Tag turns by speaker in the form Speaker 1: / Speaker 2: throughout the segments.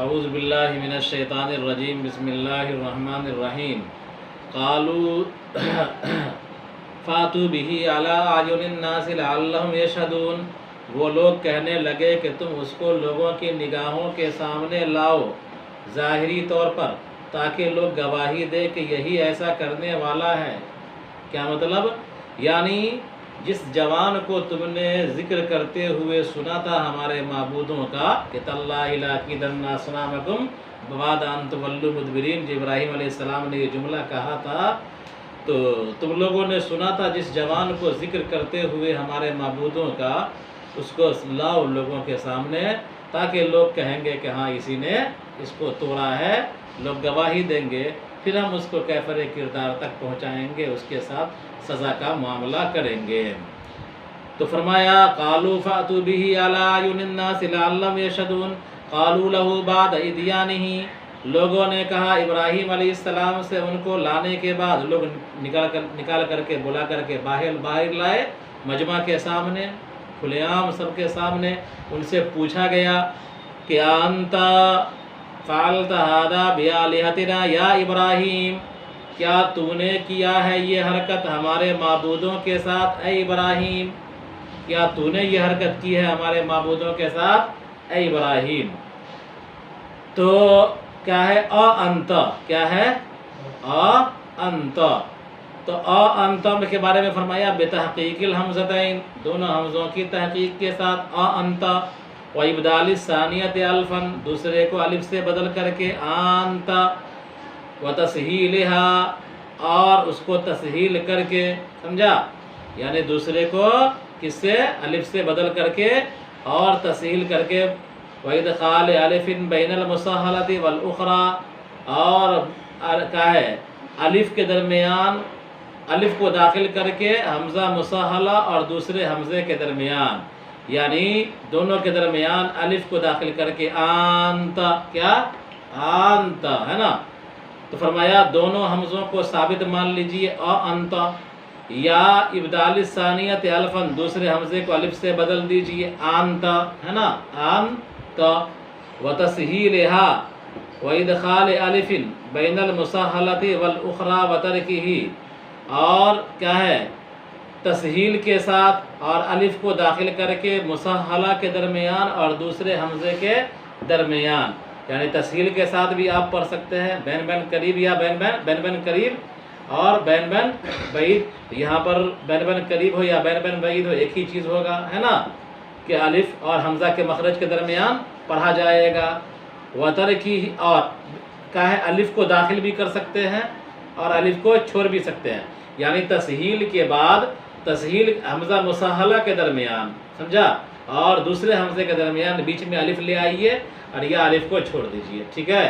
Speaker 1: اعوذ باللہ من الشیطان الرجیم بسم اللہ الرحمن الرحیم قالوا فاتوا به علی اعین الناس لعلهم یشهدون، وہ لوگ کہنے لگے کہ تم اس کو لوگوں کی نگاہوں کے سامنے لاؤ ظاہری طور پر، تاکہ لوگ گواہی دے کہ یہی ایسا کرنے والا ہے۔ کیا مطلب؟ یعنی جس جوان کو تم نے ذکر کرتے ہوئے سنا تھا ہمارے معبودوں کا کہ تاللہ لاکیدن اصنامکم بعد ان تولوا مدبرین، جب ابراہیم علیہ السلام نے یہ جملہ کہا تھا تو تم لوگوں نے سنا تھا جس جوان کو ذکر کرتے ہوئے ہمارے معبودوں کا، اس کو لاؤ لوگوں کے سامنے تاکہ لوگ کہیں گے کہ ہاں اسی نے اس کو توڑا ہے، لوگ گواہی دیں گے، پھر ہم اس کو کیفر کردار تک پہنچائیں گے، اس کے ساتھ سزا کا معاملہ کریں گے۔ تو فرمایا قالوا فاتوا به علی اعین الناس لعلهم یشهدون قالوا له بعد ادیانہ، لوگوں نے کہا ابراہیم علیہ السلام سے ان کو لانے کے بعد، لوگ نکال کر کے بلا کر کے باہر لائے مجمع کے سامنے، کھلے عام سب کے سامنے، ان سے پوچھا گیا کہ انت فعلت هذا بآلہتنا یا ابراہیم، کیا تو نے کیا ہے یہ حرکت ہمارے معبودوں کے ساتھ اے ابراہیم؟ کیا تو نے یہ حرکت کی ہے ہمارے معبودوں کے ساتھ اے ابراہیم؟ تو کیا ہے انت، کیا ہے انت، تو انت کے بارے میں فرمایا بتحقیق الحمزتین، دونوں حمزوں کی تحقیق کے ساتھ انت، و ابدال الثانیۃ الفن، دوسرے کو الف سے بدل کر کے انت، و تسہیلها، اور اس کو تسہیل کر کے، سمجھا؟ یعنی دوسرے کو کس سے؟ الف سے بدل کر کے اور تسہیل کر کے، وَإِدْخَالِ أَلِفٍ بَيْنَ الْمُسَهَّلَةِ وَالْأُخْرَى، اور کیا ہے الف کے درمیان الف کو داخل کر کے حمزہ مسہلہ اور دوسرے حمزے کے درمیان، یعنی دونوں کے درمیان الف کو داخل کر کے انت، کیا انت ہے نا؟ تو فرمایا دونوں حمزوں کو ثابت مان لیجئے انت، یا ابدال الثانیۃ الفن، دوسرے حمزے کو الف سے بدل دیجئے انت، ہے نا؟ انت، وتسہیلها، وادخال الف بین المسہلۃ والاخری وترکہ، اور کیا ہے تسہیل کے ساتھ اور الف کو داخل کر کے مسہلہ کے درمیان اور دوسرے حمزے کے درمیان، یعنی تسہیل کے ساتھ بھی آپ پڑھ سکتے ہیں بین بین قریب، یا بین بین قریب اور بین بین بعید، یہاں پر بین بین قریب ہو یا بین بین بعید ہو ایک ہی چیز ہوگا، ہے نا؟ کہ الف اور حمزہ کے مخرج کے درمیان پڑھا جائے گا، وترکی، اور کیا ہے الف کو داخل بھی کر سکتے ہیں اور الف کو چھوڑ بھی سکتے ہیں، یعنی تسہیل کے بعد تسہیل حمزہ مسہلہ کے درمیان، سمجھا؟ اور دوسرے حمزے کے درمیان بیچ میں الف لے آئیے اور یہ الف کو چھوڑ دیجئے، ٹھیک ہے؟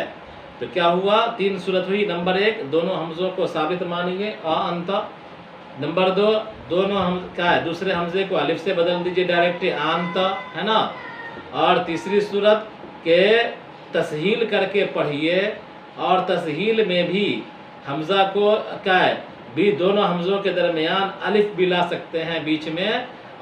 Speaker 1: تو کیا ہوا؟ تین صورت ہوئی۔ نمبر ایک، دونوں حمزوں کو ثابت مانیے انت۔ نمبر دو، دونوں کیا ہے دوسرے حمزے کو الف سے بدل دیجئے ڈائریکٹ انت، ہے نا؟ اور تیسری صورت کہ تسہیل کر کے پڑھیے، اور تسہیل میں بھی حمزہ کو کیا ہے بھی دونوں حمزوں کے درمیان الف بھی لا سکتے ہیں بیچ میں،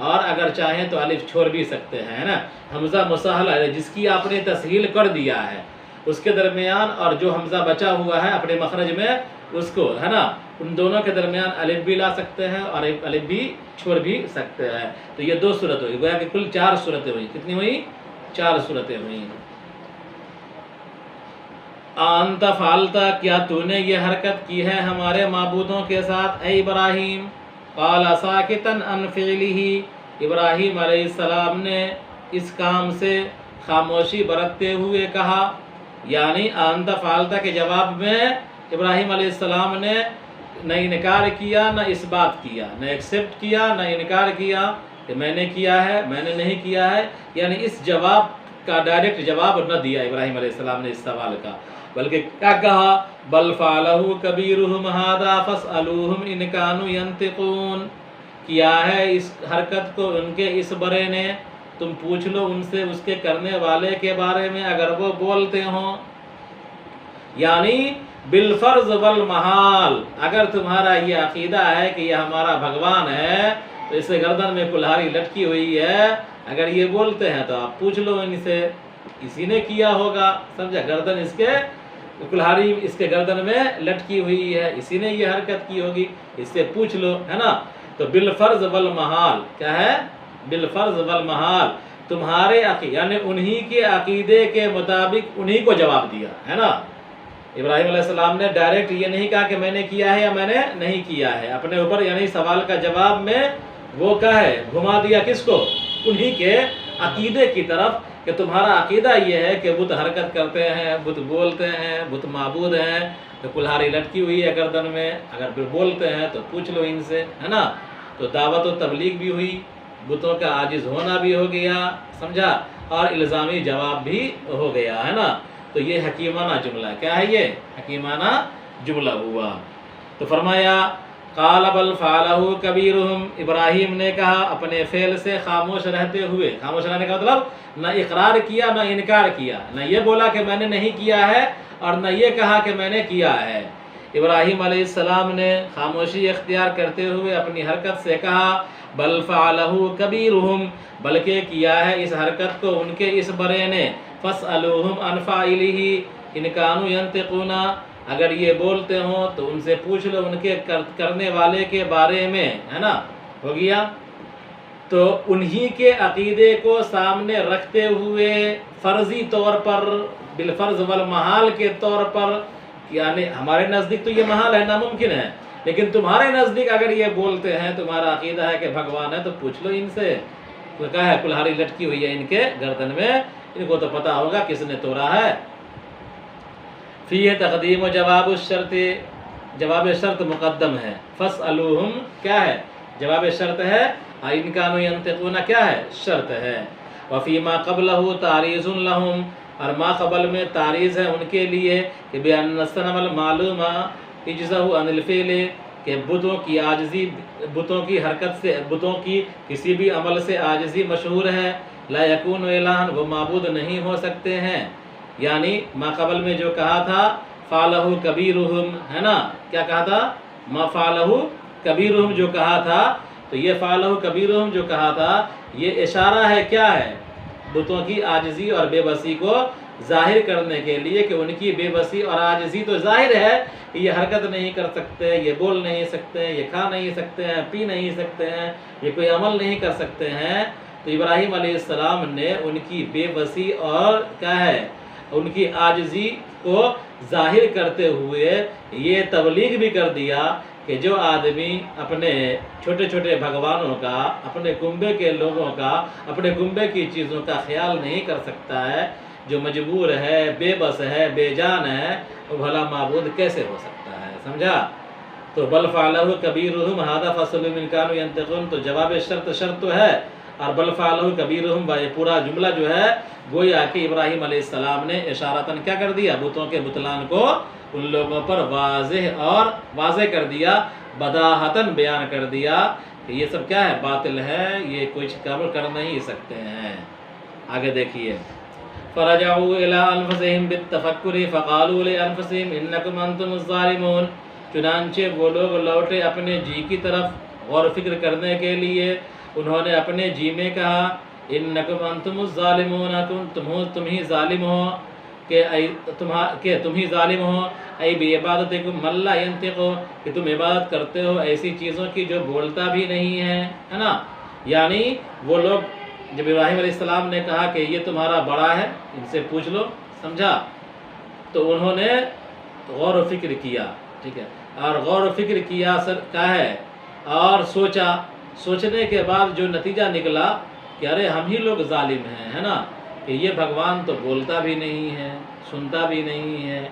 Speaker 1: اور اگر چاہیں تو الف چھوڑ بھی سکتے ہیں، ہے نا؟ حمزہ مسہلہ جس کی آپ نے تسہیل کر دیا ہے اس کے درمیان، اور جو حمزہ بچا ہوا ہے اپنے مخرج میں اس کو، ہے نا، ان دونوں کے درمیان الف بھی لا سکتے ہیں اور الف بھی چھوڑ بھی سکتے ہیں۔ تو یہ دو صورت ہوئی، گویا کہ کل چار صورتیں ہوئی۔ کتنی ہوئی؟ چار صورتیں ہوئیں۔ انت فعلت، کیا تو نے یہ حرکت کی ہے ہمارے معبودوں کے ساتھ اے ابراہیم؟ قال ساکتا عن فعلہ، ابراہیم علیہ السلام نے اس کام سے خاموشی برتتے ہوئے کہا، یعنی انت فعلت کے جواب میں ابراہیم علیہ السلام نے نہ انکار کیا نہ اس بات کیا، نہ ایکسپٹ کیا نہ انکار کیا کہ میں نے کیا ہے میں نے نہیں کیا ہے، یعنی اس جواب کا ڈائریکٹ جواب نہ دیا ابراہیم علیہ السلام نے اس سوال کا، بلکہ کیا کہا؟ بل فعلہ کبیرہم ھذا فاسألوہم ان کانوا ینطقون، کیا ہے اس حرکت کو ان کے اس بڑے نے، تم پوچھ لو ان سے اس کے کرنے والے کے بارے میں اگر وہ بولتے ہوں، یعنی بالفرض والمحال، اگر تمہارا یہ عقیدہ ہے کہ یہ ہمارا بھگوان ہے تو اسے گردن میں کلہاڑی لٹکی ہوئی ہے، اگر یہ بولتے ہیں تو آپ پوچھ لو ان سے، اسی نے کیا ہوگا، سمجھا، گردن اس کے کلہاڑی اس کے گردن میں لٹکی ہوئی ہے، اسی نے یہ حرکت کی ہوگی، اس سے پوچھ لو، ہے نا۔ تو بالفرض والمحال کیا ہے؟ بالفرض والمحال، تمہارے یعنی انہی کے عقیدے کے مطابق انہی کو جواب دیا، ہے نا۔ ابراہیم علیہ السلام نے ڈائریکٹ یہ نہیں کہا کہ میں نے کیا ہے یا میں نے نہیں کیا ہے، اپنے اوپر یعنی سوال کا جواب میں وہ کیا ہے گھما دیا کس کو؟ انہی کے عقیدے کی طرف، کہ تمہارا عقیدہ یہ ہے کہ بت حرکت کرتے ہیں، بت بولتے ہیں، بت معبود ہیں، تو کلہاڑی لٹکی ہوئی ہے گردن میں، اگر پھر بولتے ہیں تو پوچھ لو ان سے، ہے نا۔ تو دعوت و تبلیغ بھی ہوئی، بتوں کا عاجز ہونا بھی ہو گیا، سمجھا، اور الزامی جواب بھی ہو گیا، ہے نا۔ تو یہ حکیمانہ جملہ کیا ہے؟ یہ حکیمانہ جملہ ہوا۔ تو فرمایا قال بل فعلہ کبیرہم، ابراہیم نے کہا اپنے فعل سے خاموش رہتے ہوئے، خاموش رہنے کا مطلب نہ اقرار کیا نہ انکار کیا، نہ یہ بولا کہ میں نے نہیں کیا ہے اور نہ یہ کہا کہ میں نے کیا ہے۔ ابراہیم علیہ السلام نے خاموشی اختیار کرتے ہوئے اپنی حرکت سے کہا بل فعلہ کبیرہم، بلکہ کیا ہے اس حرکت کو ان کے اس بڑے نے، فاسألوہم عن فاعلہ ان کانوا ینطقون، اگر یہ بولتے ہوں تو ان سے پوچھ لو ان کے کرنے والے کے بارے میں، ہے نا، ہو گیا۔ تو انہی کے عقیدے کو سامنے رکھتے ہوئے فرضی طور پر، بالفرض والمحال کے طور پر، یعنی ہمارے نزدیک تو یہ محال ہے، ناممکن ہے، لیکن تمہارے نزدیک اگر یہ بولتے ہیں، تمہارا عقیدہ ہے کہ بھگوان ہے، تو پوچھ لو ان سے، کہا ہے کلہاڑی لٹکی ہوئی ہے ان کے گردن میں، ان کو تو پتا ہوگا کس نے توڑا ہے۔ فی تقدیم و جواب الشرط، جواب شرط مقدم ہے، فاسألوہم کیا ہے؟ جواب شرط ہے، ان کانوا ینطقون کیا ہے؟ شرط ہے۔ وفی ما قبلہ تعریض لہم، اور ما قبل میں تعریض ہے ان کے لیے کہ بأن الصنم المعلوم اجزہ عن الفعل، کہ بتوں کی عاجزی، بتوں کی حرکت سے، بتوں کی کسی بھی عمل سے عاجزی مشہور ہے، لا یکون الہا، وہ معبود نہیں ہو سکتے ہیں۔ یعنی ما قبل میں جو کہا تھا فعلہ کبیرہم، ہے نا، کیا کہا تھا؟ ما فعلہ کبیرہم جو کہا تھا، تو یہ فعلہ کبیرہم جو کہا تھا یہ اشارہ ہے، کیا ہے؟ بتوں کی عاجزی اور بے بسی کو ظاہر کرنے کے لیے، کہ ان کی بے بسی اور عاجزی تو ظاہر ہے کہ یہ حرکت نہیں کر سکتے، یہ بول نہیں سکتے، یہ کھا نہیں سکتے ہیں، پی نہیں سکتے ہیں، یہ کوئی عمل نہیں کر سکتے ہیں۔ تو ابراہیم علیہ السلام نے ان کی بے بسی اور کیا ہے ان کی عاجزی کو ظاہر کرتے ہوئے یہ تبلیغ بھی کر دیا کہ جو آدمی اپنے چھوٹے چھوٹے بھگوانوں کا، اپنے کنبے کے لوگوں کا، اپنے کنبے کی چیزوں کا خیال نہیں کر سکتا ہے، جو مجبور ہے، بے بس ہے، بے جان ہے، وہ بھلا معبود کیسے ہو سکتا ہے، سمجھا۔ تو بل فعلہ کبیرہم ھذا فاسألوہم ان کانوا ینطقون، تو جواب شرط تو ہے، اور بل فعلہ کبیرہم، یہ پورا جملہ جو ہے گویا کہ ابراہیم علیہ السلام نے اشارتاً کیا کر دیا؟ بتوں کے بطلان کو ان لوگوں پر واضح کر دیا، بداہتاً بیان کر دیا کہ یہ سب کیا ہے؟ باطل ہے، یہ کچھ قبول کر نہیں سکتے ہیں۔ آگے دیکھیے فرجعوا الی انفسہم بالتفکر فقالوا لانفسہم انکم انتم الظالمون، چنانچہ وہ لوگ لوٹے اپنے جی کی طرف غور و فکر کرنے کے لیے، انہوں نے اپنے جی میں کہا انکم انتم الظالمون، تم ہی ظالم ہو، کہ تم ہی ظالم ہو، ای بعبادتکم من لا ینطق، کہ تم عبادت کرتے ہو ایسی چیزوں کی جو بولتا بھی نہیں ہے نا۔ یعنی وہ لوگ جب ابراہیم علیہ السلام نے کہا کہ یہ تمہارا بڑا ہے، ان سے پوچھ لو، سمجھا، تو انہوں نے غور و فکر کیا، ٹھیک ہے، اور غور و فکر کیا کیا ہے، اور سوچنے کے بعد جو نتیجہ نکلا کہ ارے ہم ہی لوگ ظالم ہیں، ہے نا، کہ یہ بھگوان تو بولتا بھی نہیں ہے، سنتا بھی نہیں ہے،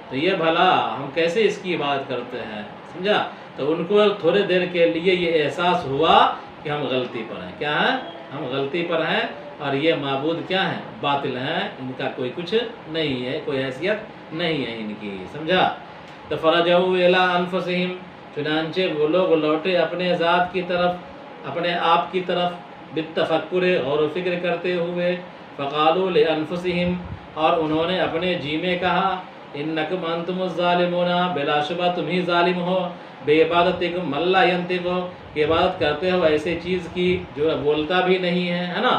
Speaker 1: تو یہ بھلا ہم کیسے اس کی عبادت کرتے ہیں، سمجھا۔ تو ان کو تھوڑے دیر کے لیے یہ احساس ہوا کہ ہم غلطی پر ہیں، کیا ہیں؟ ہم غلطی پر ہیں، اور یہ معبود کیا ہیں؟ باطل ہیں، ان کا کوئی کچھ نہیں ہے، کوئی حیثیت نہیں ہے ان کی، سمجھا۔ تو فرجعوا الی انفسہم، چنانچہ وہ لوگ لوٹے اپنے ذات کی طرف، اپنے آپ کی طرف، بالتفکر غور و فکر کرتے ہوئے، فقالوا لانفسہم، اور انہوں نے اپنے جی میں کہا انکم انتم الظالمون، بلا شبہ تم ہی ظالم ہو، بے عبادتکم من لا ینطق، کہ عبادت کرتے ہو ایسے چیز کی جو بولتا بھی نہیں ہے نا۔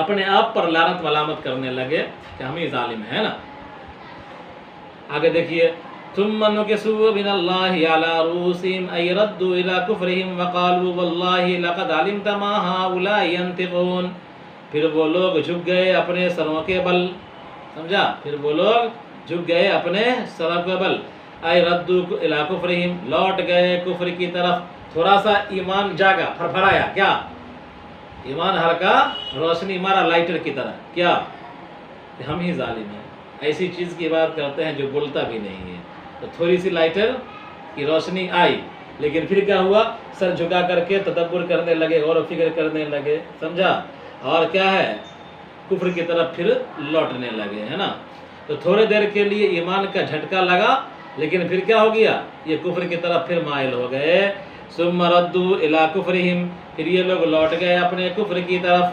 Speaker 1: اپنے آپ پر لعنت ملامت کرنے لگے کہ ہم ہی ظالم ہیں نا۔ آگے دیکھیے ثم نكسوا من الله على رؤوسهم أي ردوا إلى كفرهم وقالوا والله لقد علمت ما هؤلاء ينطقون، پھر وہ لوگ جھک گئے اپنے سروں کے بل، سمجھا، پھر وہ لوگ جھک گئے اپنے سروں کے بل، اے ردوا الى کفرہم، لوٹ گئے کفر کی طرف، تھوڑا سا ایمان جاگا، پھرپھرایا، کیا ایمان ہلکا روشنی مارا لائٹر کی طرح، کیا کہ ہم ہی ظالم ہیں، ایسی چیز کی بات کرتے ہیں جو بولتا بھی نہیں ہے۔ تو تھوڑی سی لائٹر کی روشنی آئی، لیکن پھر کیا ہوا، سر جھکا کر کے تدبر کرنے لگے، غور و فکر کرنے لگے، سمجھا، اور کیا ہے، کفر کی طرف پھر لوٹنے لگے، ہے نا۔ تو تھوڑے دیر کے لیے ایمان کا جھٹکا لگا، لیکن پھر کیا ہو گیا، یہ کفر کی طرف پھر مائل ہو گئے۔ ثم ردوا الی کفرہم، پھر یہ لوگ لوٹ گئے اپنے کفر کی طرف،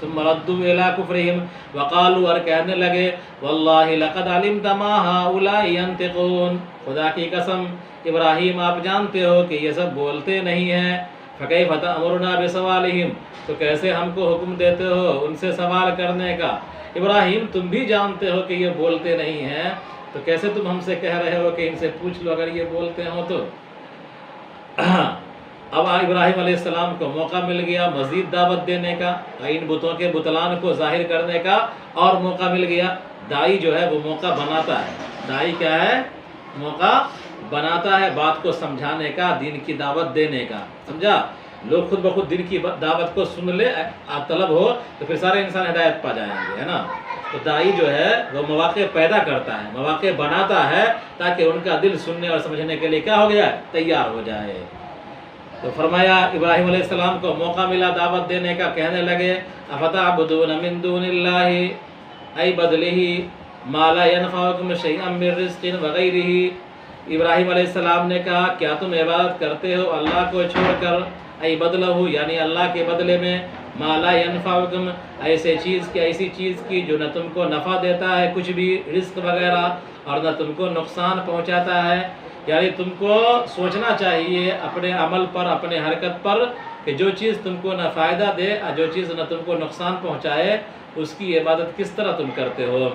Speaker 1: ثم ردوا الی کفرہم وقالوا، اور کہنے لگے واللہ لقد علمت ما هؤلاء ينطقون، خدا کی قسم ابراہیم آپ جانتے ہو کہ یہ سب بولتے نہیں ہیں، فکیف تأمرنا بسوالہم، تو کیسے ہم کو حکم دیتے ہو ان سے سوال کرنے کا، ابراہیم تم بھی جانتے ہو کہ یہ بولتے نہیں ہیں، تو کیسے تم ہم سے کہہ رہے ہو کہ ان سے پوچھ لو اگر یہ بولتے ہو تو۔ اب ابراہیم علیہ السلام کو موقع مل گیا مزید دعوت دینے کا، ان بتوں کے بطلان کو ظاہر کرنے کا، اور موقع مل گیا۔ داعی جو ہے وہ موقع بناتا ہے، داعی کیا ہے، موقع بناتا ہے بات کو سمجھانے کا، دین کی دعوت دینے کا، سمجھا۔ لوگ خود بخود دین کی دعوت کو سن لے، طلب ہو تو پھر سارے انسان ہدایت پا جائیں گے، ہے نا۔ تو داعی جو ہے وہ مواقع پیدا کرتا ہے، مواقع بناتا ہے تاکہ ان کا دل سننے اور سمجھنے کے لیے کیا ہو گیا، تیار ہو جائے۔ تو فرمایا ابراہیم علیہ السلام کو موقع ملا دعوت دینے کا، کہنے لگے افتعبدون من دون اللہ ای بدلہ ما لا ینفعکم شیئا من رزق وغیرہ، ابراہیم علیہ السلام نے کہا کیا تم عبادت کرتے ہو اللہ کو چھوڑ کر، ای بدلہ یعنی اللہ کے بدلے میں، ما لا ینفعکم ایسی چیز کی جو نہ تم کو نفع دیتا ہے کچھ بھی، رزق وغیرہ، اور نہ تم کو نقصان پہنچاتا ہے، یعنی تم کو سوچنا چاہیے اپنے عمل پر، اپنے حرکت پر، کہ جو چیز تم کو نہ فائدہ دے اور جو چیز نہ تم کو نقصان پہنچائے اس کی عبادت کس طرح تم کرتے ہو۔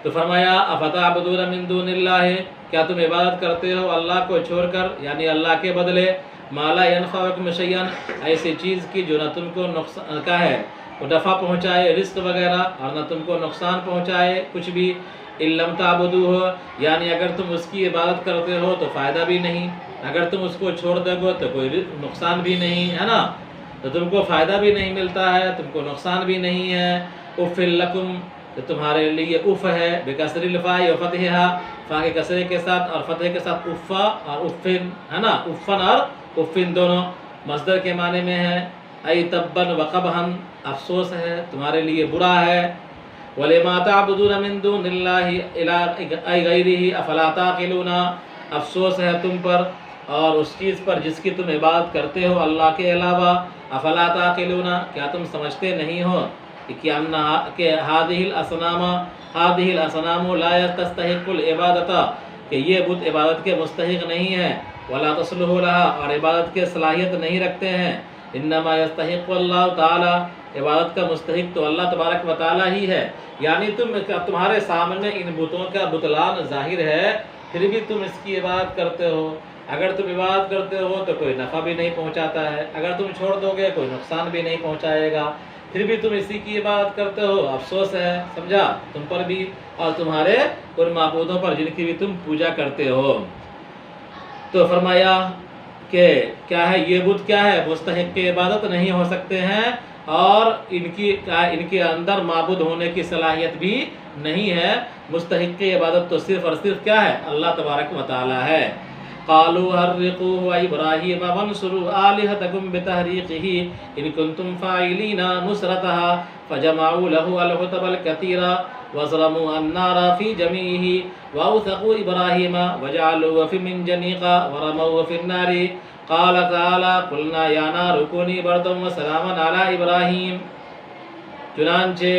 Speaker 1: تو فرمایا افتعبدون من دون اللہ، کیا تم عبادت کرتے ہو اللہ کو چھوڑ کر، یعنی اللہ کے بدلے، ما لا ینفعکم شیئا ایسی چیز کی جو نہ تم کو نقصان کا ہے وہ نفع پہنچائے، رزق وغیرہ، اور نہ تم کو نقصان پہنچائے کچھ بھی، ان لم تعبدوہ یعنی اگر تم اس کی عبادت کرتے ہو تو فائدہ بھی نہیں، اگر تم اس کو چھوڑ دو گے تو کوئی نقصان بھی نہیں، ہے نا، تو تم کو فائدہ بھی نہیں ملتا ہے، تم کو نقصان بھی نہیں ہے۔ اف لکم، تو تمہارے لیے اف ہے، بکسر الفاء و فتحہا، فا کے کسرے کے ساتھ اور فتح کے ساتھ، افا اور افن، ہے نا، افن اور افن دونوں مصدر کے معنی میں ہے۔ ای تبن و قبحن، افسوس ہے، تمہارے لیے برا ہے۔ وَلِمَا تَعْبُدُونَ مِن دُونِ اللَّهِ أَيْ غَيْرِهِ أَفَلَا تَعْقِلُونَ، افسوس ہے تم پر اور اس چیز پر جس کی تم عبادت کرتے ہو اللہ کے علاوہ، افلا تعقلون، کیا تم سمجھتے نہیں ہو کہ هذه الأصنام لا تستحق العبادت، کہ یہ بت عبادت کے مستحق نہیں ہے، ولا تصلح لها، اور عبادت کے صلاحیت نہیں رکھتے ہیں، انما يستحق اللہ تعالی، عبادت کا مستحق تو اللہ تبارک و تعالی ہی ہے۔ یعنی تمہارے سامنے ان بتوں کا بطلان ظاہر ہے، پھر بھی تم اس کی عبادت کرتے ہو، اگر تم عبادت کرتے ہو تو کوئی نفع بھی نہیں پہنچاتا ہے، اگر تم چھوڑ دو گے کوئی نقصان بھی نہیں پہنچائے گا، پھر بھی تم اسی کی عبادت کرتے ہو، افسوس ہے، سمجھا، تم پر بھی اور تمہارے ان معبودوں پر جن کی بھی تم پوجا کرتے ہو۔ تو فرمایا کہ کیا ہے یہ بت، کیا ہے، مستحق کی عبادت نہیں ہو سکتے ہیں، اور ان کے اندر معبود ہونے کی صلاحیت بھی نہیں ہے، مستحق کی عبادت تو صرف اور صرف کیا ہے، اللہ تبارک و تعالی ہے۔ قالوا حرقوه ابراہیم وانصروا آلہتکم بتحریقہ ان کنتم فاعلین نصرتها فجمعوا له الحطب الكثیر وظلموا النار في جميعه واوثقوا ابراہیم وجعلوه في منجنیق ورموه في النار قال تعالی قلنا یا نار کونی بردا وسلاما علی ابراہیم، چنانچہ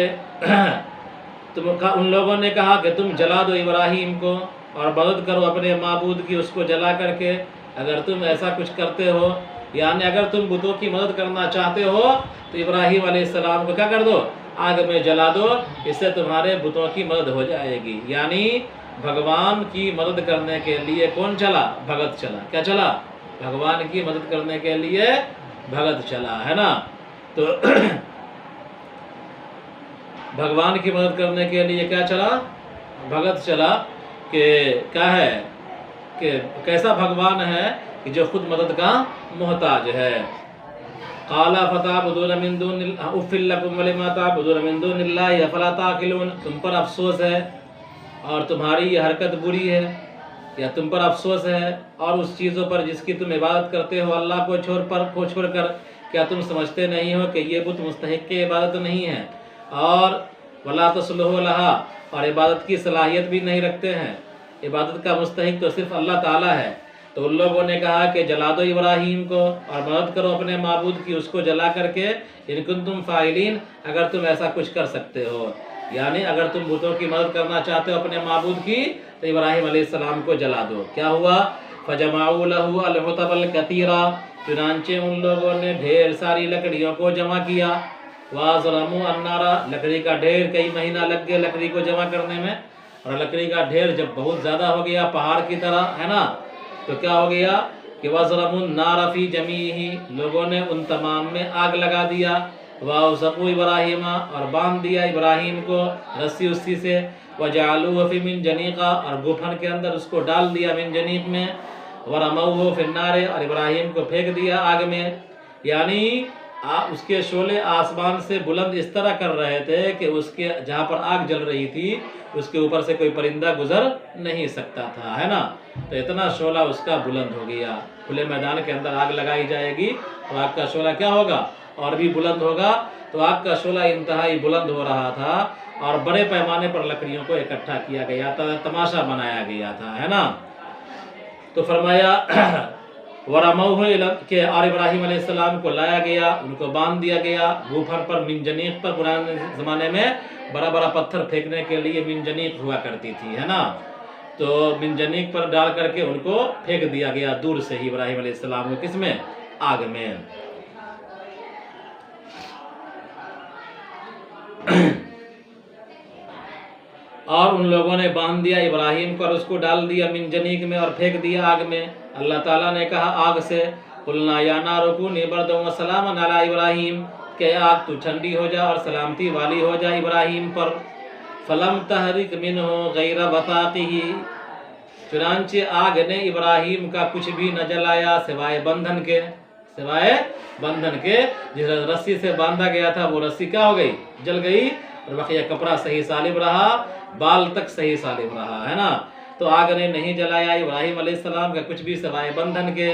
Speaker 1: ان لوگوں نے کہا کہ تم جلا دو ابراہیم کو اور مدد کرو اپنے معبود کی اس کو جلا کر کے، اگر تم ایسا کچھ کرتے ہو یعنی اگر تم بتوں کی مدد کرنا چاہتے ہو تو ابراہیم علیہ السلام کو کیا کر دو، آگ میں جلا دو، اس سے تمہارے بتوں کی مدد ہو جائے گی۔ یعنی بھگوان کی مدد کرنے کے لیے کون چلا؟ بھگت چلا۔ کیا چلا؟ بھگوان کی مدد کرنے کے لیے بھگت چلا، ہے نا۔ تو بھگوان کی مدد کرنے کے لیے کیا چلا؟ بھگت چلا۔ کہ کیا ہے کہ کیسا بھگوان ہے کہ جو خود مدد کا محتاج ہے۔ قَالَ فَتَعْبُدُونَ مِن دُونِ اللَّهِ أُفٍّ لَكُمْ وَلِمَا تَعْبُدُونَ مِن دُونِ اللَّهِ أَفَلَا تَعْقِلُونَ، تم پر افسوس ہے اور تمہاری یہ حرکت بری ہے، یا تم پر افسوس ہے اور اس چیزوں پر جس کی تم عبادت کرتے ہو اللہ کو چھوڑ کر، کیا تم سمجھتے نہیں ہو کہ یہ بت مستحق عبادت نہیں ہے، اور وَلَا تَصْلُحُ لَهَا، اور عبادت کی صلاحیت بھی نہیں رکھتے ہیں، عبادت کا مستحق تو صرف اللہ تعالیٰ ہے۔ تو ان لوگوں نے کہا کہ جلا دو ابراہیم کو اور مدد کرو اپنے معبود کی، اس کو جلا کر کے، ان کنتم فاعلین، اگر تم ایسا کچھ کر سکتے ہو، یعنی اگر تم بتوں کی مدد کرنا چاہتے ہو اپنے معبود کی تو ابراہیم علیہ السلام کو جلا دو۔ کیا ہوا؟ فَجَمَعُوا لَهُ الْعُتَبَ الْكَثِيرَ، چنانچہ ان لوگوں نے ڈھیر ساری لکڑیوں کو جمع کیا، وَأَظْلَمُوا النَّارَ، لکڑی کا ڈھیر، کئی مہینہ لگ گئے لکڑی کو جمع کرنے میں، اور لکڑی کا ڈھیر جب بہت زیادہ ہو گیا پہاڑ کی طرح، ہے نا، تو کیا ہو گیا کہ وَأَظْلَمُوا النَّارَ فِي جَمِيعِهِ، لوگوں نے ان تمام میں آگ لگا دیا، وَأَوْثَقُوا إِبْرَاهِيمَ، اور باندھ دیا ابراہیم کو رسی اسی سے، وَجَعَلُوهُ فِي مِنْجَنِيقَ، اور گوفن کے اندر اس کو ڈال دیا منجنیق میں، وَرَمَوْهُ فِي النَّارِ، اور ابراہیم کو پھینک دیا آگ میں۔ یعنی اس کے شعلے آسمان سے بلند اس طرح کر رہے تھے کہ اس کے جہاں پر آگ جل رہی تھی اس کے اوپر سے کوئی پرندہ گزر نہیں سکتا تھا، ہے نا۔ تو اتنا شعلہ اس کا بلند ہو گیا۔ کھلے میدان کے اندر آگ لگائی جائے گی تو آگ کا شعلہ کیا ہوگا؟ اور بھی بلند ہوگا۔ تو آگ کا شعلہ انتہائی بلند ہو رہا تھا اور بڑے پیمانے پر لکڑیوں کو اکٹھا کیا گیا تھا، تماشا بنایا گیا تھا، ہے نا۔ تو فرمایا وَرَمَوْهُ، کہ اور ابراہیم علیہ السلام کو لایا گیا، ان کو باندھ دیا گیا گوفر پر، منجنیق پر۔ پرانے زمانے میں بڑا بڑا پتھر پھینکنے کے لیے منجنیق ہوا کرتی تھی، ہے نا۔ تو منجنیق پر ڈال کر کے ان کو پھینک دیا گیا دور سے ہی ابراہیم علیہ السلام کو، کس میں؟ آگ میں۔ اور ان لوگوں نے باندھ دیا ابراہیم کو اور اس کو ڈال دیا منجنیق میں اور پھینک دیا آگ میں۔ اللہ تعالیٰ نے کہا آگ سے، قُلْنَا يَا نَارُ كُونِي بَرْدًا وَسَلَامًا عَلَىٰ إِبْرَاهِيمَ، کہ آگ تو ٹھنڈی ہو جا اور سلامتی والی ہو جا ابراہیم پر۔ فَلَمْ تَحْرِقْ مِنْهُ غَيْرَ بَطَاقِهِ، چنانچہ آگ نے ابراہیم کا کچھ بھی نہ جلایا سوائے بندھن کے، سوائے بندھن کے، جس رسی سے باندھا گیا تھا وہ رسی کیا ہو گئی؟ جل گئی، اور بقیہ کپڑا صحیح سالم رہا، بال تک صحیح سالم رہا، ہے نا۔ تو آگ نے نہیں جلایا ابراہیم علیہ السلام کا کچھ بھی سوائے بندھن کے۔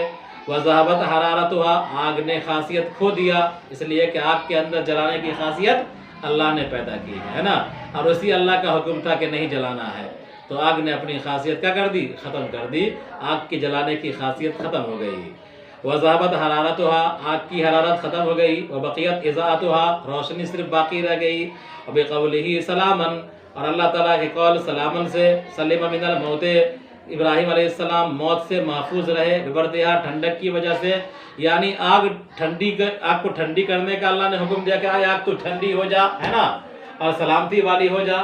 Speaker 1: وَذَهَبَتْ حَرَارَتُهَا، آگ نے خاصیت کھو دیا، اس لیے کہ آگ کے اندر جلانے کی خاصیت اللہ نے پیدا کی ہے نا، اور اسی اللہ کا حکم تھا کہ نہیں جلانا ہے، تو آگ نے اپنی خاصیت کیا کر دی؟ ختم کر دی، آگ کی جلانے کی خاصیت ختم ہو گئی۔ وَذَهَبَتْ حَرَارَتُهَا، آگ کی حرارت ختم ہو گئی، وَبَقِيَتْ إِضَاءَتُهَا، روشنی صرف باقی رہ گئی، وَبِقَوْلِهِ سَلَامًا، اور اللہ تعالیٰ کے قول سلامن سے، سلم من الموت، ابراہیم علیہ السلام موت سے محفوظ رہے، ببردہا، ٹھنڈک کی وجہ سے، یعنی آگ کو ٹھنڈی کرنے کا اللہ نے حکم دیا کہ آگ تو ٹھنڈی ہو جا، ہے نا، اور سلامتی والی ہو جا۔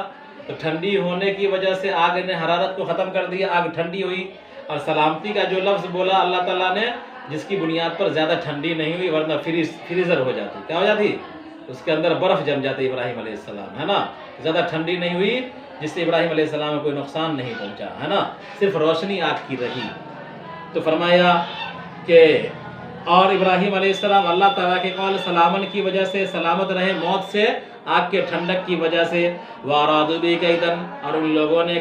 Speaker 1: تو ٹھنڈی ہونے کی وجہ سے آگ نے حرارت کو ختم کر دیا، آگ ٹھنڈی ہوئی، اور سلامتی کا جو لفظ بولا اللہ تعالیٰ نے، جس کی بنیاد پر زیادہ ٹھنڈی نہیں ہوئی، ورنہ فریزر ہو جاتی، کیا ہو جاتی؟ اس کے اندر برف جم جاتی ابراہیم علیہ السلام، ہے نا۔ زیادہ ٹھنڈی نہیں ہوئی جس سے ابراہیم علیہ السلام کو کوئی نقصان نہیں پہنچا، ہے نا، صرف روشنی آگ کی رہی۔ تو فرمایا کہ اور ابراہیم علیہ السلام اللہ تعالیٰ کے قول سلامن کی وجہ سے سلامت رہے موت سے، آگ کے ٹھنڈک کی وجہ سے۔ وَأَرَادُوا بِهِ كَيْدًا، اور ان لوگوں نے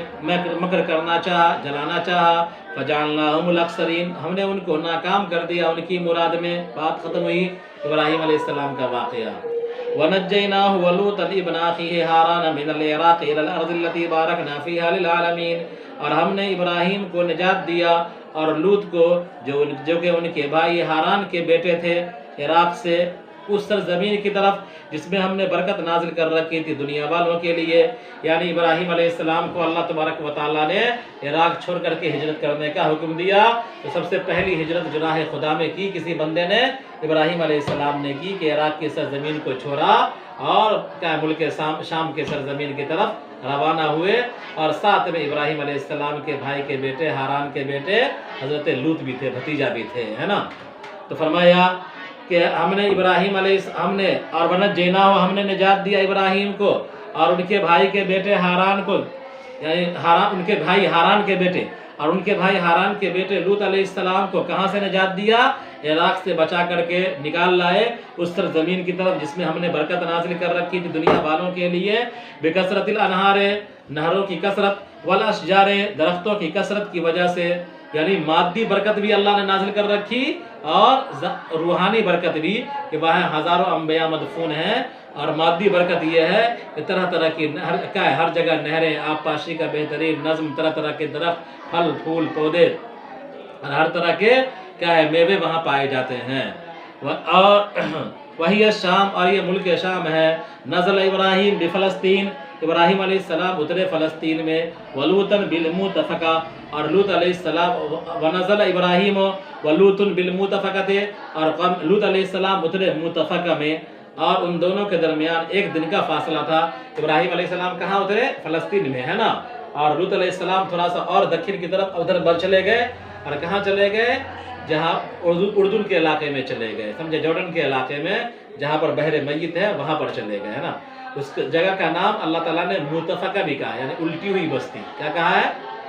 Speaker 1: مکر کرنا چاہا، جلانا چاہا، فَجَعَلْنَاهُمُ الْأَخْسَرِينَ، ہم نے ان کو ناکام کر دیا ان کی مراد میں۔ بات ختم ہوئی ابراہیم علیہ السلام کا واقعہ۔ وَنَجَّيْنَاهُ وَلُوطًا ابْنَ أَخِيهِ هَارَانَ مِنَ الْعِرَاقِ إِلَى الْأَرْضِ الَّتِي بَارَكْنَا فِيهَا لِلْعَالَمِينَ، اور ہم نے ابراہیم کو نجات دیا اور لوط کو، جو کہ ان کے بھائی ہاران کے بیٹے تھے، عراق سے، اس سرزمین کی طرف جس میں ہم نے برکت نازل کر رکھی تھی دنیا والوں کے لیے. یعنی ابراہیم علیہ السلام کو اللہ تبارک و تعالیٰ نے عراق چھوڑ کر کے ہجرت کرنے کا حکم دیا. تو سب سے پہلی ہجرت جو راہ خدا میں کی کسی بندے نے ابراہیم علیہ السلام نے کی کہ عراق کی سرزمین کو چھوڑا اور کیا ملک شام کے سرزمین کی طرف روانہ ہوئے. اور ساتھ میں ابراہیم علیہ السلام کے بھائی کے بیٹے ہاران کے بیٹے حضرت لوط بھی تھے، بھتیجا بھی تھے، ہے نا. تو فرمایا کہ ہم نے ابراہیم علیہ ہم نے اور ونجیناہ ہم نے نجات دیا ابراہیم کو اور ان کے بھائی کے بیٹے ہاران کو، یعنی ان کے بھائی ہاران کے بیٹے اور ان کے بھائی ہاران کے بیٹے لوط علیہ السلام کو کہاں سے نجات دیا؟ عراق سے بچا کر کے نکال لائے اس سرزمین کی طرف جس میں ہم نے برکت نازل کر رکھی تھی دنیا والوں کے لیے. بکثرت الانہار، نہروں کی کثرت، والاشجار، درختوں کی کثرت کی وجہ سے. یعنی مادی برکت بھی اللہ نے نازل کر رکھی اور روحانی برکت بھی کہ وہاں ہزاروں انبیاء مدفون ہیں. اور مادی برکت یہ ہے کہ طرح طرح کی ہر جگہ نہریں، آبپاشی کا بہترین نظم، طرح طرح کے درخت، پھل پھول پودے اور ہر طرح کے میوے وہاں پائے جاتے ہیں. اور وہی شام، اور یہ ملک شام ہے. نزل ابراہیم بفلسطین، ابراہیم علیہ السلام اترے فلسطین میں. ولوطن بالمؤتفقہ، اور لوط علیہ السلام. ونزل ابراہیم ولوط بالمؤتفقۃ، اور لوط علیہ السلام اترے مؤتفقہ میں، اور ان دونوں کے درمیان ایک دن کا فاصلہ تھا. ابراہیم علیہ السلام کہاں اترے؟ فلسطین میں، ہے نا. اور لوط علیہ السلام تھوڑا سا اور دکن کی طرف ادھر بڑھ چلے گئے. اور کہاں چلے گئے؟ جہاں اردن کے علاقے میں چلے گئے، سمجھے، جارڈن کے علاقے میں جہاں پر بحر میت ہے وہاں پر چلے گئے، ہے نا. اس جگہ کا نام اللہ تعالیٰ نے مؤتفقہ بھی کہا، یعنی الٹی ہوئی بستی. کیا کہا ہے؟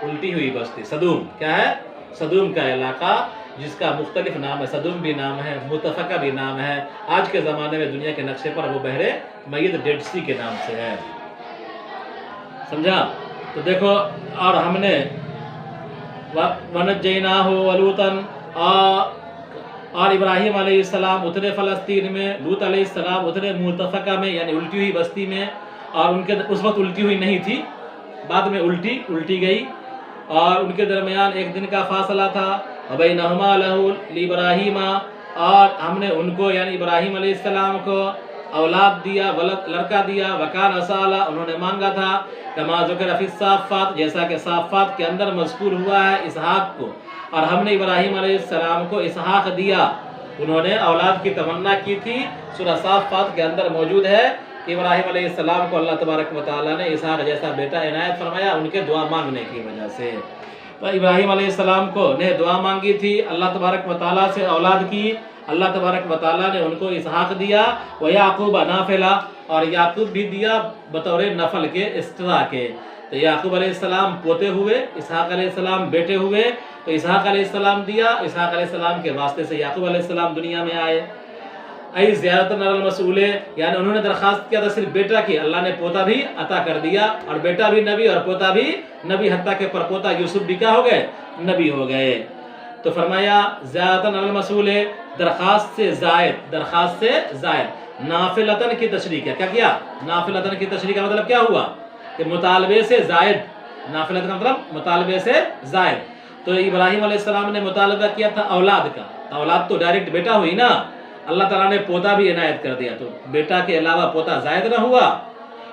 Speaker 1: الٹی ہوئی بستی. صدوم، کیا ہے؟ صدوم کا علاقہ جس کا مختلف نام ہے. صدوم بھی نام ہے، مؤتفقہ بھی نام ہے. آج کے زمانے میں دنیا کے نقشے پر وہ بحر میت ڈیڈ سی کے نام سے ہے. سمجھا؟ تو دیکھو، اور ہم نے وَنَجَّيْنَاهُ وَلُوطًا، اور ابراہیم علیہ السلام اترے فلسطین میں، لوط علیہ السلام اترے مؤتفقہ میں، یعنی الٹی ہوئی بستی میں. اور ان کے اس وقت الٹی ہوئی نہیں تھی، بعد میں الٹی گئی. اور ان کے درمیان ایک دن کا فاصلہ تھا. وَبَيْنَهُمَا لَهُ لِإِبْرَاهِيمَ، اور ہم نے ان کو یعنی ابراہیم علیہ السلام کو اولاد دیا، لڑکا دیا. وَكَانَ صَالًا، انہوں نے مانگا تھا. كَمَا ذُكِرَ فِي الصَّافَّاتِ، جیسا کہ صافات کے اندر مذکور ہوا ہے اسحاق کو. اور ہم نے ابراہیم علیہ السلام کو اسحاق دیا. انہوں نے اولاد کی تمنا کی تھی. سورہ صافات کے اندر موجود ہے کہ ابراہیم علیہ السلام کو اللہ تبارک و تعالیٰ نے اسحاق جیسا بیٹا عنایت فرمایا ان کے دعا مانگنے کی وجہ سے. تو ابراہیم علیہ السلام کو نے دعا مانگی تھی اللہ تبارک و تعالیٰ سے اولاد کی. اللہ تبارک و تعالیٰ نے ان کو اسحاق دیا. وَيَعْقُوبَ نَافِلًا، اور یعقوب بھی دیا بطور نفل کے، استوا کے. تو یعقوب علیہ السلام پوتے ہوئے، اسحاق علیہ السلام بیٹے ہوئے. تو اسحاق علیہ السلام دیا، اسحاق علیہ السلام کے واسطے سے یعقوب علیہ السلام دنیا میں آئے. ای زیارت علی المسئول، یعنی انہوں نے درخواست کیا تھا صرف بیٹا کی، اللہ نے پوتا بھی عطا کر دیا. اور بیٹا بھی نبی اور پوتا بھی نبی، حتیٰ کہ پرپوتا یوسف بھی کیا ہو گئے؟ نبی ہو گئے. تو فرمایا زیارت علی المسئول، درخواست سے زائد. نافلتن کی تشریح کیا نافلتن کی تشریح کا مطلب کیا ہوا؟ کہ مطالبے سے زائد. نافلتن کا مطلب مطالبے سے زائد. تو ابراہیم علیہ السلام نے مطالبہ کیا تھا اولاد کا. اولاد تو ڈائریکٹ بیٹا ہوئی نا، اللہ تعالیٰ نے پوتا بھی عنایت کر دیا. تو بیٹا کے علاوہ پوتا زائد نہ ہوا.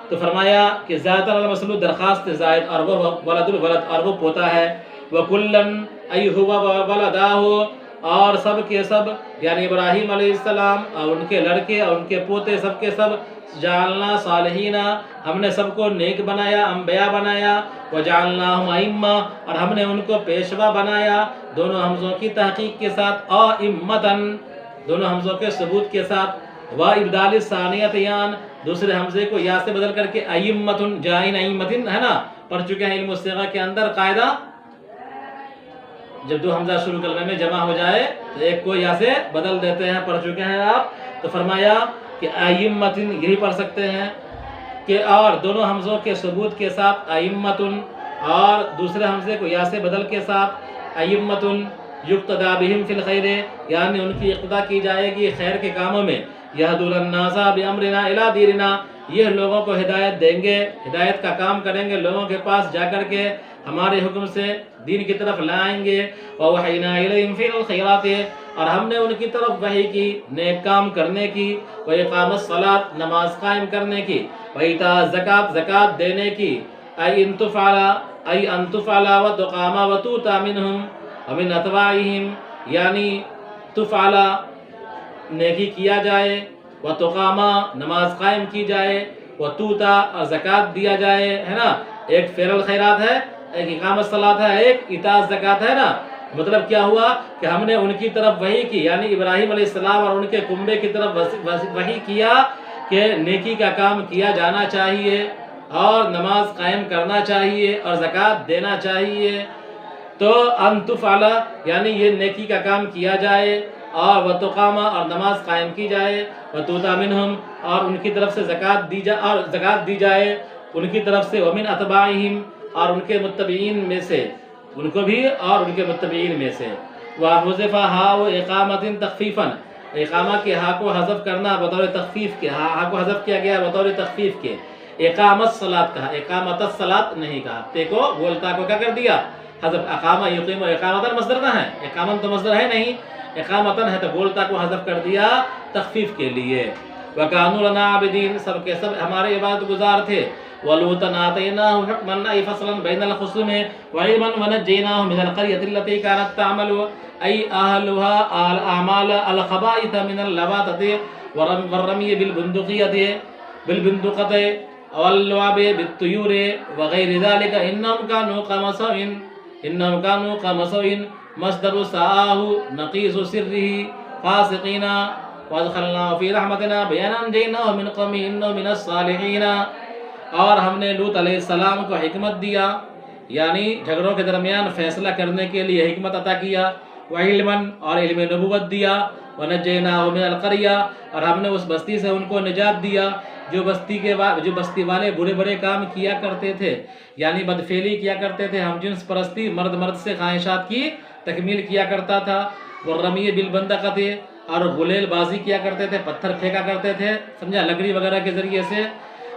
Speaker 1: تو فرمایا کہ زیادہ المسلو درخواست زائد، اور وہ ولد الولد، اور وہ پوتا ہے. وَكُلًّا أَيْ هُوَ وَوَلَدَاهُ، اور سب کے سب یعنی ابراہیم علیہ السلام اور ان کے لڑکے اور ان کے پوتے سب کے سب جعلنا صالحین، ہم نے سب کو نیک بنایا، انبیاء بنایا. وجعلناہم ائمہ، اور ہم نے ان کو پیشوا بنایا، دونوں حمزوں کی تحقیق کے ساتھ. ائمۃً، دونوں حمزوں کے ثبوت کے ساتھ. وابدال الثانیۃ یان، دوسرے حمزے کو یا سے بدل کر کے ائمۃ جائن ائمۃ، ہے نا. پڑھ چکے ہیں علم الصیغہ کے اندر قاعدہ، جب دو حمزہ شروع کلمے میں جمع ہو جائے تو ایک کو یا سے بدل دیتے ہیں. پڑھ چکے ہیں آپ. تو فرمایا کہ ائمۃ یہی پڑھ سکتے ہیں کہ اور دونوں حمزوں کے ثبوت کے ساتھ ائمۃ، اور دوسرے حمزے کو یا سے بدل کے ساتھ ائمۃ. یقتدی بہم فی الخیر، یعنی ان کی اقتدا کی جائے گی خیر کے کاموں میں. یہدون الناس بامرنا الی دیننا، یہ لوگوں کو ہدایت دیں گے، ہدایت کا کام کریں گے، لوگوں کے پاس جا کر کے ہمارے حکم سے دین کی طرف لائیں گے. وَوَحَيْنَا إِلَيْهِمْ فِي الْخَيْرَاتِ، اور ہم نے ان کی طرف وحی کی نیک کام کرنے کی، وإقام الصلاۃ نماز قائم کرنے کی، وإیتاء الزکوٰۃ زکوٰۃ دینے کی، ان تفعل وتقام وتؤتى منهم ومن اتباعهم، یعنی تفعل نیکی کیا جائے، وتقام نماز قائم کی جائے، وتؤتى اور زکوٰۃ دیا جائے، ہے نا، ایک فعل الخیرات ہے، ایک اقام الصلاۃ ہے، ایک ایتاء الزکوٰۃ ہے نا۔ مطلب کیا ہوا کہ ہم نے ان کی طرف وحی کی، یعنی ابراہیم علیہ السلام اور ان کے کنبے کی طرف وحی کیا کہ نیکی کا کام کیا جانا چاہیے اور نماز قائم کرنا چاہیے اور زکوٰۃ دینا چاہیے۔ تو ان تفعل یعنی یہ نیکی کا کام کیا جائے، اور وتقام اور نماز قائم کی جائے، وتؤتى منہم اور ان کی طرف سے زکوٰۃ دی جائے ان کی طرف سے، ومن اتباعہم اور ان کے متبعین میں سے، ان کو بھی اور ان کے متبعین میں سے، وحذف ہا و اقامت تخفیفا، اقامہ کے ہا کو حذف کرنا بطور تخفیف کے، ہا کو حذف کیا گیا بطور تخفیف کے، اقامت الصلاۃ کہا، اقامت الصلاۃ نہیں کہا، تے کو بولتا کو کیا کر دیا حذف، اقامہ یقیم و اقامتن مصدر نہ ہے، اقامت تو مصدر ہے نہیں، اقامتن ہے تو بولتا کو حذف کر دیا تخفیف کے لیے۔ وَكَانُوا لَنَا عَابِدِينَ، سب کے سب ہمارے عبادت گزار تھے۔ وَلُوطًا آتَيْنَاهُ حُكْمًا أَيْ فَصْلًا بَيْنَ الْخُصُومِ وَعِلْمًا وَنَجَّيْنَاهُ مِنَ الْقَرْيَةِ الَّتِي كَانَتْ تَعْمَلُ أَهْلُهَا الْأَعْمَالَ الْخَبَائِثَ مِنَ اللَّوَاطَةِ وَالرَّمْيِ بِالْبُندُقَةِ وَاللُّعَبِ بِالطُّيُورِ وَغَيْرِ ذَلِكَ إِنَّهُمْ كَانُوا قَوْمَ سَوْءٍ مصدر سآه نقيص سره فاسقين وادخلناه في رحمتنا بيانا انجيناه من قومه انه من الصالحين، اور ہم نے لوط علیہ السلام کو حکمت دیا، یعنی جھگڑوں کے درمیان فیصلہ کرنے کے لیے حکمت عطا کیا، وعلما اور علم نبوت دیا، ونجیناہ من القریہ اور ہم نے اس بستی سے ان کو نجات دیا جو بستی والے برے برے کام کیا کرتے تھے، یعنی بدفعلی کیا کرتے تھے، ہم جنس پرستی، مرد سے خواہشات کی تکمیل کیا کرتا تھا، والرمی بالبندقۃ اور غلیل بازی کیا کرتے تھے، پتھر پھینکا کرتے تھے، سمجھا، لکڑی وغیرہ کے ذریعے سے،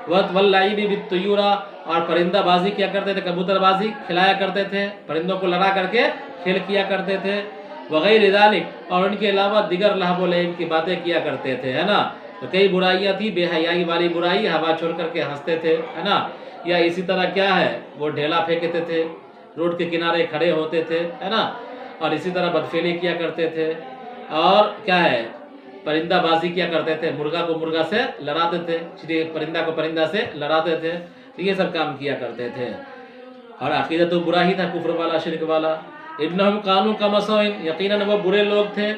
Speaker 1: واللعب بالطیور اور پرندہ بازی کیا کرتے تھے، کبوتر بازی کھلایا کرتے تھے، پرندوں کو لڑا کر کے کھیل کیا کرتے تھے، وغیر ذالک اور ان کے علاوہ دیگر لہو و لعب کی باتیں کیا کرتے تھے، ہے نا۔ تو کئی برائیاں تھی، بے حیائی والی برائی، ہوا چھوڑ کر کے ہنستے تھے، ہے نا، یا اسی طرح کیا ہے وہ ڈھیلا پھینکتے تھے، روڈ کے کنارے کھڑے ہوتے تھے، ہے نا، اور اسی طرح بدفعلی کیا کرتے تھے، اور کیا ہے پرندہ بازی کیا کرتے تھے، مرغا کو مرغا سے لڑاتے تھے، پرندہ کو پرندہ سے لڑاتے تھے، تو یہ سب کام کیا کرتے تھے، اور عقیدہ تو برا ہی تھا، کفر والا، شرک والا۔ انہم کانوا قوم سوء، یقیناً وہ برے لوگ تھے،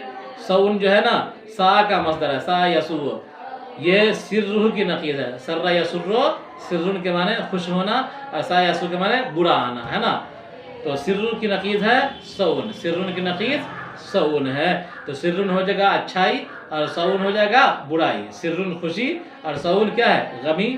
Speaker 1: سوء جو ہے نا سا کا مصدر ہے، سا یسوء، یہ سرہ کی نقیض ہے، سر یسر سرن کے معنی خوش ہونا، اور سا یسوء کے معنی برا آنا، ہے نا، تو سر کی نقیض ہے سون، سرن کی نقیض سون ہے، تو سرن ہو جائے گا اچھائی اور سون ہو جائے گا برائی، سرن خوشی اور سون کیا ہے غمی۔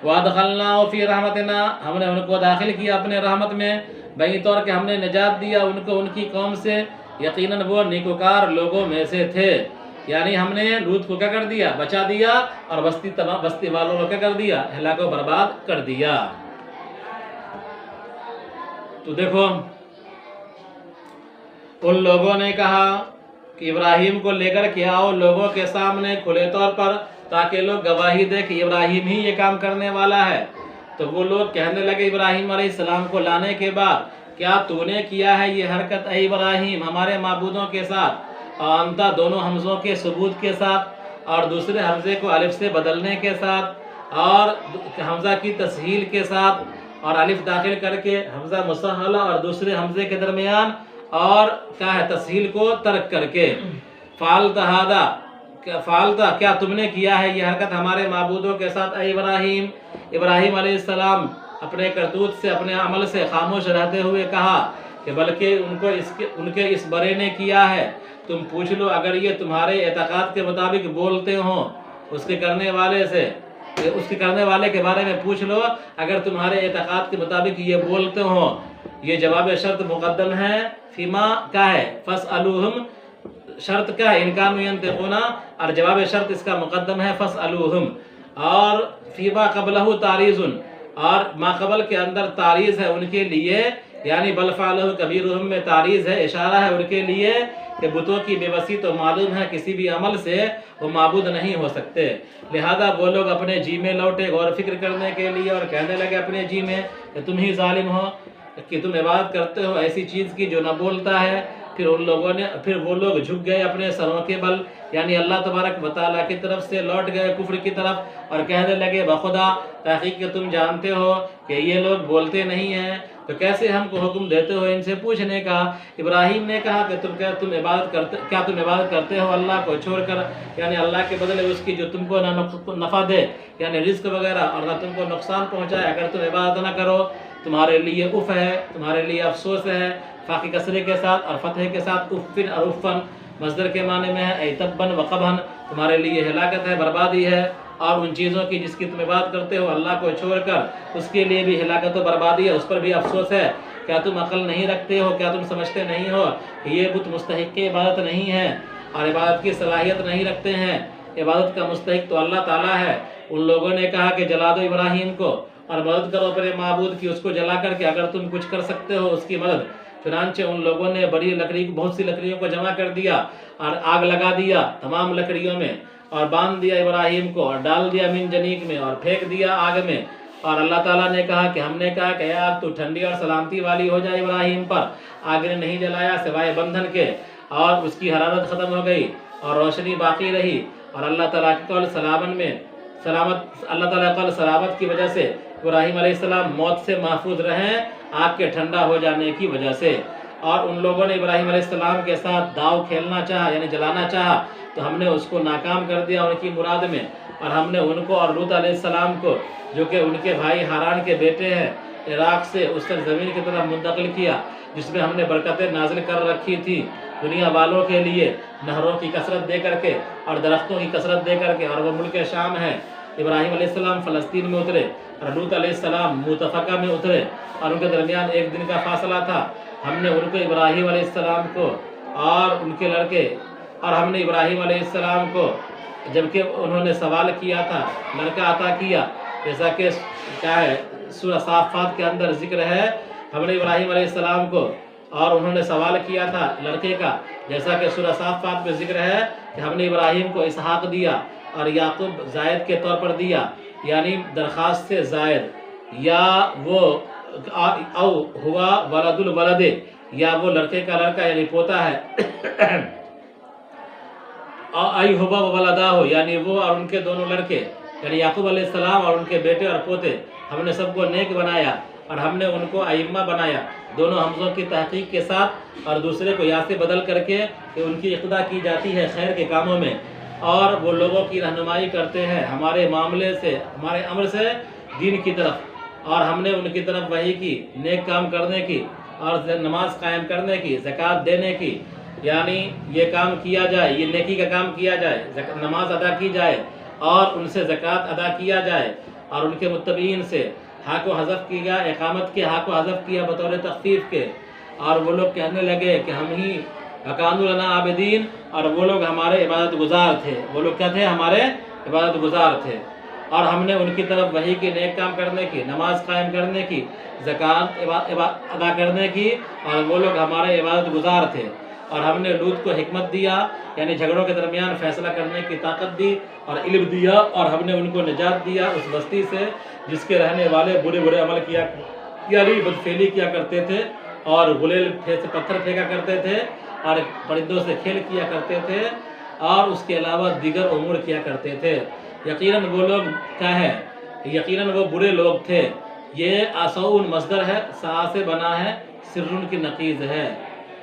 Speaker 1: وادخلناہ فی رحمتنا، ہم نے ان کو داخل کیا اپنے رحمت میں، بئی طور کہ ہم نے نجات دیا ان کو ان کی قوم سے، یقیناً وہ نیکوکار لوگوں میں سے تھے، یعنی ہم نے لوط کو کیا کر دیا بچا دیا، اور بستی والوں کو کیا کر دیا ہلاک و برباد کر دیا۔ تو دیکھو ان لوگوں نے کہا کہ ابراہیم کو لے کر کے آؤ لوگوں کے سامنے کھلے طور پر، تاکہ لوگ گواہی دے کہ ابراہیم ہی یہ کام کرنے والا ہے۔ تو وہ لوگ کہنے لگے ابراہیم علیہ السلام کو لانے کے بعد، کیا تو نے کیا ہے یہ حرکت اے ابراہیم ہمارے معبودوں کے ساتھ، انتا دونوں حمزوں کے ثبوت کے ساتھ، اور دوسرے حمزے کو الف سے بدلنے کے ساتھ، اور حمزہ کی تسہیل کے ساتھ، اور الف داخل کر کے حمزہ مسہلہ اور دوسرے حمزے کے درمیان، اور کیا ہے تسہیل کو ترک کر کے، فعلتا کیا تم نے کیا ہے یہ حرکت ہمارے معبودوں کے ساتھ اے ابراہیم۔ ابراہیم علیہ السلام اپنے کرتوت سے، اپنے عمل سے خاموش رہتے ہوئے کہا کہ بلکہ ان کے اس برے نے کیا ہے، تم پوچھ لو اگر یہ تمہارے اعتقاد کے مطابق بولتے ہوں، اس کے کرنے والے کے بارے میں پوچھ لو، اگر تمہارے اعتقاد کے مطابق یہ بولتے ہوں، یہ جواب شرط مقدم ہے، فیما کیا ہے فاسألوہم، شرط کیا ہے ان کانوا ینطقون، اور جواب شرط اس کا مقدم ہے فاسألوہم، اور فیما قبلہ تعریض، اور ما قبل کے اندر تعریض ہے ان کے لیے، یعنی بل فعلہ کبیرہم میں تعریض ہے، اشارہ ہے ان کے لیے کہ بتوں کی بے بسی تو معلوم ہے کسی بھی عمل سے وہ معبود نہیں ہو سکتے۔ لہذا وہ لوگ اپنے جی میں لوٹے غور فکر کرنے کے لیے اور کہنے لگے اپنے جی میں کہ تم ہی ظالم ہو کہ تم عبادت کرتے ہو ایسی چیز کی جو نہ بولتا ہے۔ پھر وہ لوگ جھک گئے اپنے سروں کے بل، یعنی اللہ تبارک و تعالیٰ کی طرف سے لوٹ گئے کفر کی طرف اور کہنے لگے بخدا تحقیق کہ تم جانتے ہو کہ یہ لوگ بولتے نہیں ہیں تو کیسے ہم کو حکم دیتے ہو ان سے پوچھنے کا۔ ابراہیم نے کہا کہ تم عبادت کرتے ہو اللہ کو چھوڑ کر، یعنی اللہ کے بدلے اس کی جو تم کو نہ نفع دے یعنی رزق وغیرہ اور نہ تم کو نقصان پہنچائے۔ اگر تم عبادت نہ کرو تمہارے لیے اف ہے، تمہارے لیے افسوس ہے، فاقی کسرے کے ساتھ اور فتح کے ساتھ افن اور افن مصدر کے معنی میں ہے ای تبن و قبحن، تمہارے لیے ہلاکت ہے، بربادی ہے، اور ان چیزوں کی جس کی تم عبادت کرتے ہو اللہ کو چھوڑ کر اس کے لیے بھی ہلاکت و بربادی ہے، اس پر بھی افسوس ہے۔ کیا تم عقل نہیں رکھتے ہو؟ کیا تم سمجھتے نہیں ہو کہ یہ بت مستحق عبادت نہیں ہے اور عبادت کی صلاحیت نہیں رکھتے ہیں؟ عبادت کا مستحق تو اللہ تعالیٰ ہے۔ ان لوگوں نے کہا کہ جلا دو ابراہیم کو اور مدد کرو اپنے معبود کی، اس کو جلا کر کے اگر تم کچھ کر سکتے ہو اس کی مدد۔ چنانچہ ان لوگوں نے بہت سی لکڑیوں کو جمع کر دیا اور آگ لگا دیا تمام لکڑیوں میں اور باندھ دیا ابراہیم کو اور ڈال دیا من جنیق میں اور پھینک دیا آگ میں۔ اور اللہ تعالیٰ نے کہا کہ ہم نے کہا کہ اے آگ تو ٹھنڈی اور سلامتی والی ہو جائے ابراہیم پر۔ آگ نے نہیں جلایا سوائے بندھن کے، اور اس کی حرارت ختم ہو گئی اور روشنی باقی رہی، اور اللہ تعالیٰ کے قول سلامت کی وجہ سے ابراہیم علیہ السلام موت سے محفوظ رہیں آگ کے ٹھنڈا ہو جانے کی وجہ سے۔ اور ان لوگوں نے ابراہیم علیہ السلام کے ساتھ داؤ کھیلنا چاہا یعنی جلانا چاہا تو ہم نے اس کو ناکام کر دیا ان کی مراد میں، اور ہم نے ان کو اور لوط علیہ السلام کو جو کہ ان کے بھائی ہاران کے بیٹے ہیں عراق سے اس سرزمین کی طرف منتقل کیا جس میں ہم نے برکتیں نازل کر رکھی تھی دنیا والوں کے لیے، نہروں کی کثرت دے کر کے اور درختوں کی کثرت دے کر کے، اور وہ ملک شام ہے۔ ابراہیم علیہ السلام فلسطین میں اترے اور لوط علیہ السلام متفقہ میں اترے اور ان کے درمیان ایک دن کا فاصلہ تھا۔ ہم نے ان کو ابراہیم علیہ السلام کو اور ان کے لڑکے، اور ہم نے ابراہیم علیہ السلام کو جبکہ انہوں نے سوال کیا تھا لڑکا عطا کیا، جیسا کہ کیا ہے سورہ صافات کے اندر ذکر ہے، ہم نے ابراہیم علیہ السلام کو اور انہوں نے سوال کیا تھا لڑکے کا، جیسا کہ سورہ صافات میں ذکر ہے کہ ہم نے ابراہیم کو اسحاق دیا اور یعقوب زائد کے طور پر دیا، یعنی درخواست سے زائد، یا وہ او ہوا ولد الولد، یا وہ لڑکے کا لڑکا یعنی پوتا ہے، ای ہوا ولدہ ہو یعنی وہ اور ان کے دونوں لڑکے یعنی یعقوب علیہ السلام اور ان کے بیٹے اور پوتے، ہم نے سب کو نیک بنایا اور ہم نے ان کو ائمہ بنایا، دونوں حمزوں کی تحقیق کے ساتھ اور دوسرے کو یا سے بدل کر کے کہ ان کی اقتدا کی جاتی ہے خیر کے کاموں میں، اور وہ لوگوں کی رہنمائی کرتے ہیں ہمارے معاملے سے، ہمارے امر سے دین کی طرف، اور ہم نے ان کی طرف وحی کی نیک کام کرنے کی اور نماز قائم کرنے کی، زکوٰۃ دینے کی، یعنی یہ کام کیا جائے، یہ نیکی کا کام کیا جائے، نماز ادا کی جائے اور ان سے زکوٰۃ ادا کیا جائے، اور ان کے متبعین سے حق و حذف کیا، اقامت کے حق و حذف کیا بطور تخفیف کے، اور وہ لوگ کہنے لگے کہ ہم ہی وَكَانُوا لَنَا عَابِدِينَ، اور وہ لوگ ہمارے عبادت گزار تھے، وہ لوگ کیا تھے؟ ہمارے عبادت گزار تھے، اور ہم نے ان کی طرف وحی کے نیک کام کرنے کی، نماز قائم کرنے کی، زکوٰۃ ادا کرنے کی، اور وہ لوگ ہمارے عبادت گزار تھے، اور ہم نے لوط کو حکمت دیا یعنی جھگڑوں کے درمیان فیصلہ کرنے کی طاقت دی اور علم دیا، اور ہم نے ان کو نجات دیا اس بستی سے جس کے رہنے والے برے برے عمل کیا یعنی بدفعلی کیا کرتے تھے اور غلیل سے پتھر پھینکا کرتے تھے اور پرندوں سے کھیل کیا کرتے تھے اور اس کے علاوہ دیگر امور کیا کرتے تھے۔ یقیناً وہ لوگ کیا ہے؟ یقیناً وہ برے لوگ تھے۔ یہ آسون مصدر ہے، سا سے بنا ہے، سرن کی نقیض ہے،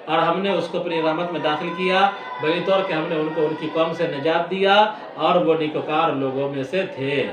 Speaker 1: اور ہم نے اس کو اپنی رحمت میں داخل کیا بلی طور کہ ہم نے ان کو ان کی قوم سے نجات دیا اور وہ نیکوکار لوگوں میں سے تھے۔